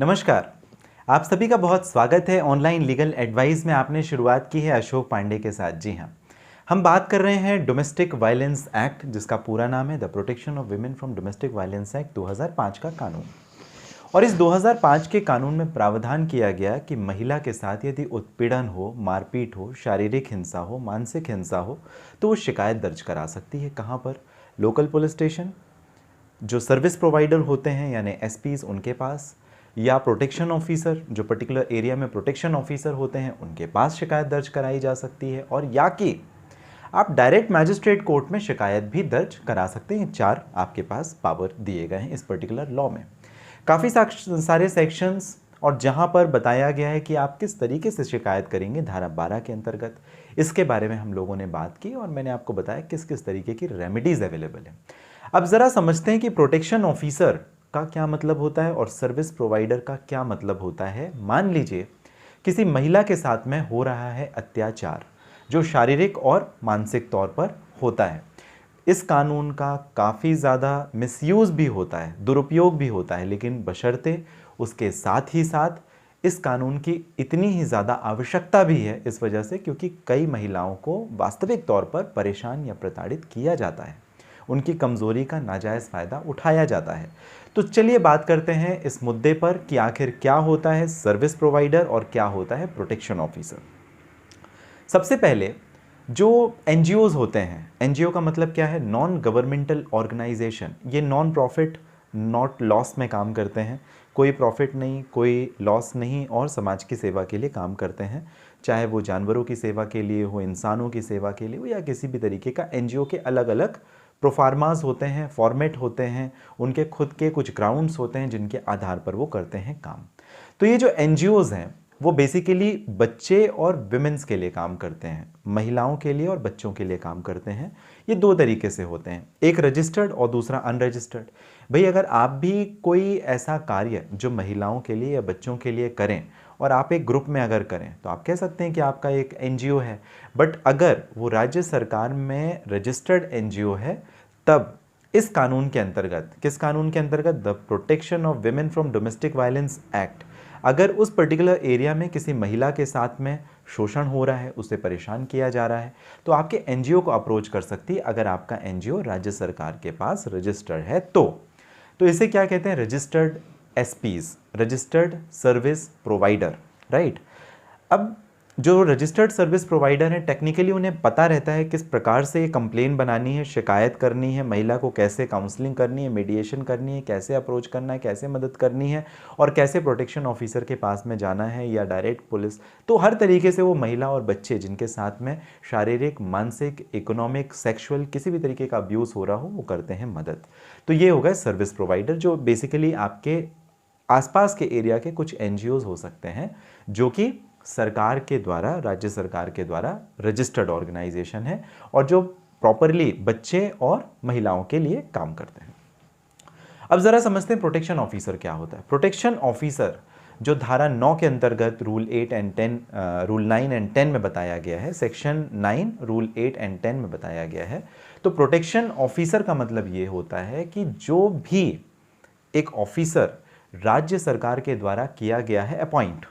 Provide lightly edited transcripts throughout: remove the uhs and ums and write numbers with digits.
नमस्कार। आप सभी का बहुत स्वागत है ऑनलाइन लीगल एडवाइस में। आपने शुरुआत की है अशोक पांडे के साथ। जी हाँ, हम बात कर रहे हैं डोमेस्टिक वायलेंस एक्ट, जिसका पूरा नाम है the protection of women from domestic violence act 2005 का कानून। और इस 2005 के कानून में प्रावधान किया गया कि महिला के साथ यदि उत्पीड़न हो, मारपीट हो, शारीरिक हिंसा हो, मानसिक हिंसा हो, तो वो शिकायत दर्ज करा सकती है। कहाँ पर? लोकल पुलिस स्टेशन, जो सर्विस प्रोवाइडर होते हैं यानी एसपीज, उनके पास, या प्रोटेक्शन ऑफिसर, जो पर्टिकुलर एरिया में प्रोटेक्शन ऑफिसर होते हैं, उनके पास शिकायत दर्ज कराई जा सकती है। और या कि आप डायरेक्ट मैजिस्ट्रेट कोर्ट में शिकायत भी दर्ज करा सकते हैं। 4 आपके पास पावर दिए गए हैं इस पर्टिकुलर लॉ में। काफ़ी सारे सेक्शंस, और जहां पर बताया गया है कि आप किस तरीके से शिकायत करेंगे धारा 12 के अंतर्गत, इसके बारे में हम लोगों ने बात की और मैंने आपको बताया किस किस तरीके की रेमेडीज अवेलेबल है। अब ज़रा समझते हैं कि प्रोटेक्शन ऑफिसर का क्या मतलब होता है और सर्विस प्रोवाइडर का क्या मतलब होता है। मान लीजिए किसी महिला के साथ में हो रहा है अत्याचार, जो शारीरिक और मानसिक तौर पर होता है। इस कानून का काफ़ी ज़्यादा मिसयूज़ भी होता है, दुरुपयोग भी होता है, लेकिन बशर्ते उसके साथ ही साथ इस कानून की इतनी ही ज़्यादा आवश्यकता भी है, इस वजह से क्योंकि कई महिलाओं को वास्तविक तौर पर परेशान या प्रताड़ित किया जाता है, उनकी कमज़ोरी का नाजायज़ फ़ायदा उठाया जाता है। तो चलिए बात करते हैं इस मुद्दे पर कि आखिर क्या होता है सर्विस प्रोवाइडर और क्या होता है प्रोटेक्शन ऑफिसर। सबसे पहले जो एनजीओज होते हैं, एनजीओ का मतलब क्या है? Non governmental organisation. ये नॉन प्रॉफिट, नॉट लॉस में काम करते हैं। कोई प्रॉफिट नहीं, कोई लॉस नहीं, और समाज की सेवा के लिए काम करते हैं, चाहे वो जानवरों की सेवा के लिए हो, इंसानों की सेवा के लिए हो, या किसी भी तरीके का। एनजीओ के अलग अलग प्रोफार्मास होते हैं, फॉर्मेट होते हैं, उनके खुद के कुछ ग्राउंड्स होते हैं जिनके आधार पर वो करते हैं काम। तो ये जो एनजीओज हैं वो बेसिकली बच्चे और विमेंस के लिए काम करते हैं, महिलाओं के लिए और बच्चों के लिए काम करते हैं। ये 2 तरीके से होते हैं, एक रजिस्टर्ड और दूसरा अनरजिस्टर्ड। भाई अगर आप भी कोई ऐसा कार्य जो महिलाओं के लिए या बच्चों के लिए करें और आप एक ग्रुप में अगर करें तो आप कह सकते हैं कि आपका एक एनजीओ है। बट अगर वो राज्य सरकार में रजिस्टर्ड एनजीओ है, तब इस कानून के अंतर्गत, किस कानून के अंतर्गत? The protection of women from domestic violence act, अगर उस पर्टिकुलर एरिया में किसी महिला के साथ में शोषण हो रहा है, उसे परेशान किया जा रहा है, तो आपके एनजीओ को अप्रोच कर सकती है, अगर आपका एनजीओ राज्य सरकार के पास रजिस्टर्ड है तो इसे क्या कहते हैं? Registered SPs, registered service provider, right. अब जो रजिस्टर्ड सर्विस प्रोवाइडर हैं, टेक्निकली उन्हें पता रहता है किस प्रकार से कंप्लेन बनानी है, शिकायत करनी है, महिला को कैसे काउंसलिंग करनी है, मीडिएशन करनी है, कैसे अप्रोच करना है, कैसे मदद करनी है, और कैसे प्रोटेक्शन ऑफिसर के पास में जाना है या डायरेक्ट पुलिस। तो हर तरीके से वो महिला और बच्चे जिनके साथ में शारीरिक, मानसिक, इकोनॉमिक, सेक्सुअल किसी भी तरीके का अब्यूज़ हो रहा हो, वो करते हैं मदद। तो ये होगा सर्विस प्रोवाइडर, जो बेसिकली आपके आसपास के एरिया के कुछ एनजीओज हो सकते हैं जो कि सरकार के द्वारा, राज्य सरकार के द्वारा रजिस्टर्ड ऑर्गेनाइजेशन है और जो प्रॉपरली बच्चे और महिलाओं के लिए काम करते हैं। अब जरा समझते हैं प्रोटेक्शन ऑफिसर क्या होता है। प्रोटेक्शन ऑफिसर जो धारा 9 के अंतर्गत रूल 9 एंड 10 में बताया गया है, सेक्शन 9 रूल 8 एंड 10 में बताया गया है। तो प्रोटेक्शन ऑफिसर का मतलब ये होता है कि जो भी एक ऑफिसर राज्य सरकार के द्वारा किया गया है अपॉइंट,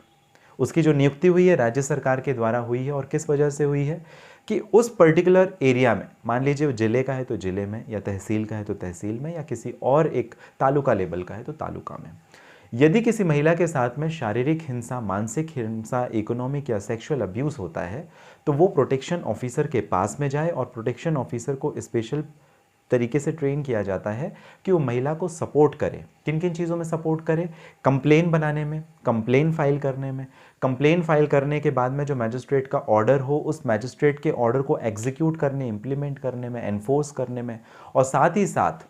उसकी जो नियुक्ति हुई है राज्य सरकार के द्वारा हुई है, और किस वजह से हुई है कि उस पर्टिकुलर एरिया में, मान लीजिए जिले का है तो जिले में, या तहसील का है तो तहसील में, या किसी और एक तालुका लेवल का है तो तालुका में, यदि किसी महिला के साथ में शारीरिक हिंसा, मानसिक हिंसा, इकोनॉमिक या सेक्सुअल अब्यूज़ होता है, तो वो प्रोटेक्शन ऑफिसर के पास में जाए, और प्रोटेक्शन ऑफिसर को स्पेशल तरीके से ट्रेन किया जाता है कि वो महिला को सपोर्ट करे। किन किन चीज़ों में सपोर्ट करे? कंप्लेन बनाने में, कंप्लेन फाइल करने में, कंप्लेन फाइल करने के बाद में जो मैजिस्ट्रेट का ऑर्डर हो, उस मैजिस्ट्रेट के ऑर्डर को एग्जीक्यूट करने, इंप्लीमेंट करने में, एनफोर्स करने में, और साथ ही साथ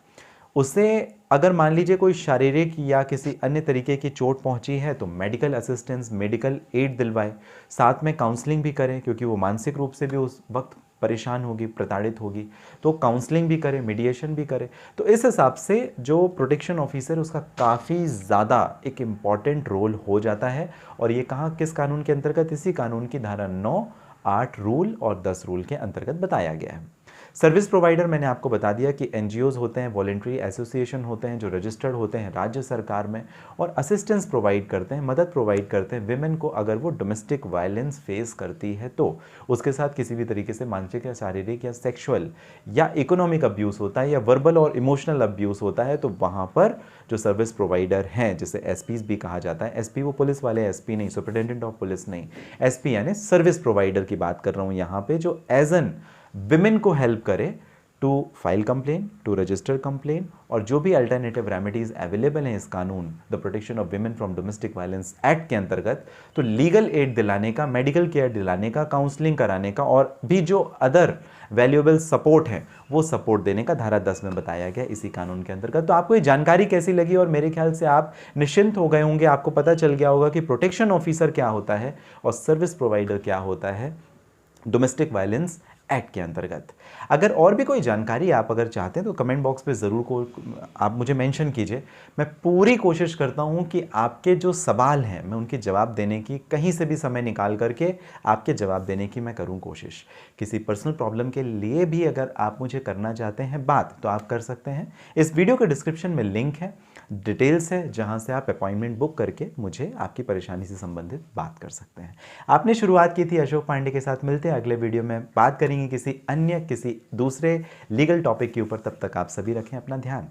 उसे अगर मान लीजिए कोई शारीरिक या किसी अन्य तरीके की चोट पहुंची है तो मेडिकल असिस्टेंस, मेडिकल एड दिलवाए, साथ में काउंसलिंग भी करें, क्योंकि वो मानसिक रूप से भी उस वक्त परेशान होगी, प्रताड़ित होगी, तो काउंसलिंग भी करे, मीडिएशन भी करे। तो इस हिसाब से जो प्रोटेक्शन ऑफिसर उसका काफ़ी ज़्यादा एक इम्पॉर्टेंट रोल हो जाता है। और ये कहाँ, किस कानून के अंतर्गत? इसी कानून की धारा 9, 8 रूल और 10 रूल के अंतर्गत बताया गया है। सर्विस प्रोवाइडर मैंने आपको बता दिया कि एनजीओज होते हैं, वॉलेंट्री एसोसिएशन होते हैं जो रजिस्टर्ड होते हैं राज्य सरकार में और असिस्टेंस प्रोवाइड करते हैं, मदद प्रोवाइड करते हैं विमेन को अगर वो डोमेस्टिक वायलेंस फेस करती है तो उसके साथ किसी भी तरीके से मानसिक या शारीरिक या सेक्सुअल या इकोनॉमिक अब्यूज़ होता है या वर्बल और इमोशनल अब्यूज़ होता है, तो वहाँ पर जो सर्विस प्रोवाइडर हैं, जिसे एसपीज भी कहा जाता है, एसपी वो पुलिस वाले एसपी नहीं, सुपरिटेंडेंट ऑफ पुलिस नहीं, एसपी यानी सर्विस प्रोवाइडर की बात कर रहा हूँ यहाँ पे, जो एज एन विमेन को हेल्प करे to file complain, to register complain, और जो भी अल्टरनेटिव रेमेडीज अवेलेबल हैं इस कानून the protection of women from domestic violence act के अंतर्गत, तो लीगल एड दिलाने का, मेडिकल केयर दिलाने का, काउंसलिंग कराने का और भी जो अदर वैल्यूएबल सपोर्ट है वो सपोर्ट देने का धारा 10 में बताया गया इसी कानून के अंतर्गत। तो आपको ये जानकारी कैसी लगी, और मेरे ख्याल से आप निश्चिंत हो गए होंगे, आपको पता चल गया होगा कि प्रोटेक्शन ऑफिसर क्या होता है और सर्विस प्रोवाइडर क्या होता है डोमेस्टिक वायलेंस एक्ट के अंतर्गत। अगर और भी कोई जानकारी आप अगर चाहते हैं तो कमेंट बॉक्स पे ज़रूर को आप मुझे मेंशन कीजिए। मैं पूरी कोशिश करता हूं कि आपके जो सवाल हैं मैं उनके जवाब देने की, कहीं से भी समय निकाल करके आपके जवाब देने की मैं करूं कोशिश। किसी पर्सनल प्रॉब्लम के लिए भी अगर आप मुझे करना चाहते हैं बात तो आप कर सकते हैं। इस वीडियो के डिस्क्रिप्शन में लिंक है, डिटेल्स है, जहां से आप अपॉइंटमेंट बुक करके मुझे आपकी परेशानी से संबंधित बात कर सकते हैं। आपने शुरुआत की थी अशोक पांडे के साथ। मिलते हैं अगले वीडियो में, बात करेंगे किसी दूसरे लीगल टॉपिक के ऊपर। तब तक आप सभी रखें अपना ध्यान।